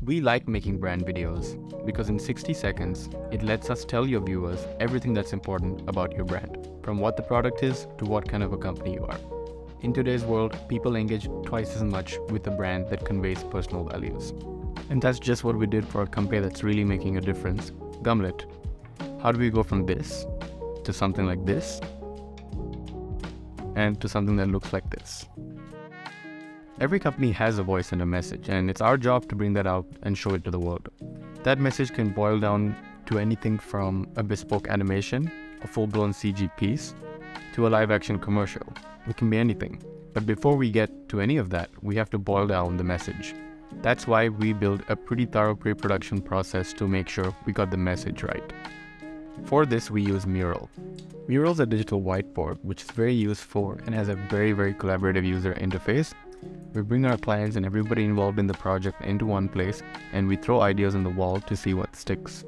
We like making brand videos because in 60 seconds, it lets us tell your viewers everything that's important about your brand, from what the product is to what kind of a company you are. In today's world, people engage twice as much with a brand that conveys personal values. And that's just what we did for a company that's really making a difference, Gumlet. How do we go from this to something like this and to something that looks like this? Every company has a voice and a message, and it's our job to bring that out and show it to the world. That message can boil down to anything from a bespoke animation, a full-blown CG piece, to a live-action commercial. It can be anything. But before we get to any of that, we have to boil down the message. That's why we build a pretty thorough pre-production process to make sure we got the message right. For this, we use Mural. Mural is a digital whiteboard, which is very useful and has a very collaborative user interface. We bring our clients and everybody involved in the project into one place, and we throw ideas on the wall to see what sticks.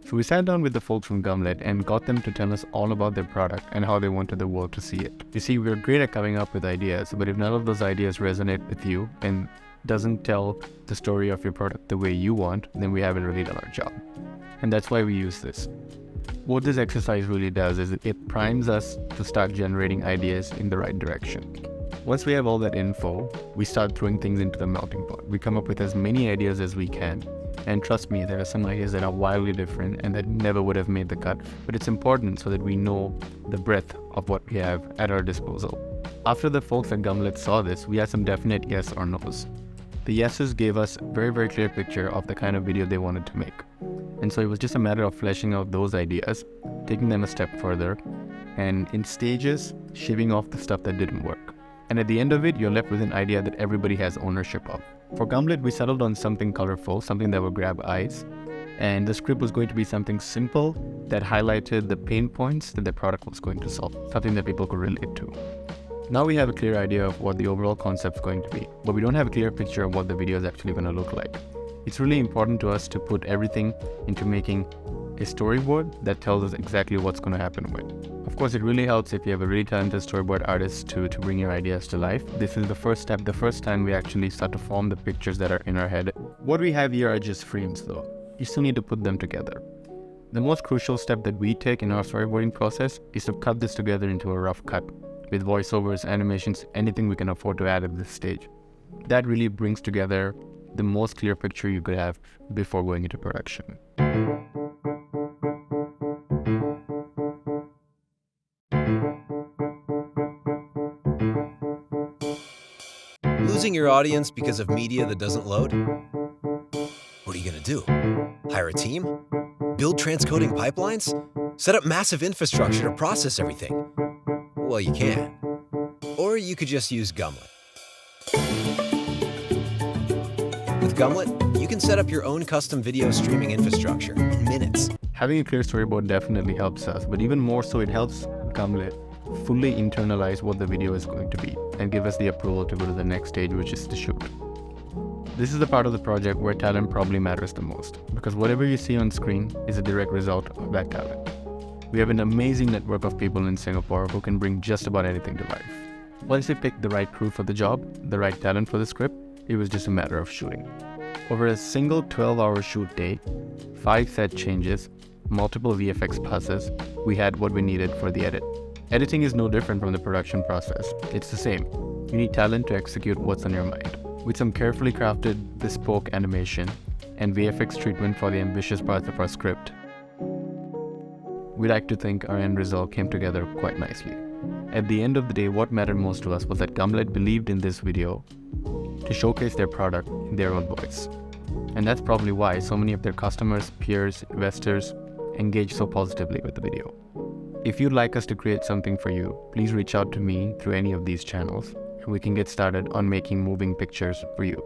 So we sat down with the folks from Gumlet and got them to tell us all about their product and how they wanted the world to see it. You see, we're great at coming up with ideas, but if none of those ideas resonate with you and doesn't tell the story of your product the way you want, then we haven't really done our job. And that's why we use this. What this exercise really does is it primes us to start generating ideas in the right direction. Once we have all that info, we start throwing things into the melting pot. We come up with as many ideas as we can. And trust me, there are some ideas that are wildly different and that never would have made the cut. But it's important so that we know the breadth of what we have at our disposal. After the folks at Gumlet saw this, we had some definite yes or no's. The yeses gave us a very clear picture of the kind of video they wanted to make. And so it was just a matter of fleshing out those ideas, taking them a step further, and in stages, shaving off the stuff that didn't work. And at the end of it, you're left with an idea that everybody has ownership of. For Gumlet, we settled on something colorful, something that would grab eyes. And the script was going to be something simple that highlighted the pain points that the product was going to solve, something that people could relate to. Now we have a clear idea of what the overall concept is going to be, but we don't have a clear picture of what the video is actually going to look like. It's really important to us to put everything into making a storyboard that tells us exactly what's going to happen when. Of course, it really helps if you have a really talented storyboard artist to bring your ideas to life. This is the first step, the first time we actually start to form the pictures that are in our head. What we have here are just frames though. You still need to put them together. The most crucial step that we take in our storyboarding process is to cut this together into a rough cut with voiceovers, animations, anything we can afford to add at this stage. That really brings together the most clear picture you could have before going into production. Losing your audience because of media that doesn't load? What are you going to do? Hire a team? Build transcoding pipelines? Set up massive infrastructure to process everything? Well, you can. Or you could just use Gumlet. With Gumlet, you can set up your own custom video streaming infrastructure in minutes. Having a clear storyboard definitely helps us, but even more so, it helps Gumlet fully internalize what the video is going to be and give us the approval to go to the next stage, which is to shoot. This is the part of the project where talent probably matters the most, because whatever you see on screen is a direct result of that talent. We have an amazing network of people in Singapore who can bring just about anything to life. Once we picked the right crew for the job, the right talent for the script, it was just a matter of shooting. Over a single 12-hour shoot day, 5 set changes, multiple VFX passes, we had what we needed for the edit. Editing is no different from the production process. It's the same. You need talent to execute what's on your mind. With some carefully crafted bespoke animation and VFX treatment for the ambitious parts of our script, we like to think our end result came together quite nicely. At the end of the day, what mattered most to us was that Gumlet believed in this video to showcase their product in their own voice. And that's probably why so many of their customers, peers, investors engage so positively with the video. If you'd like us to create something for you, please reach out to me through any of these channels, and we can get started on making moving pictures for you.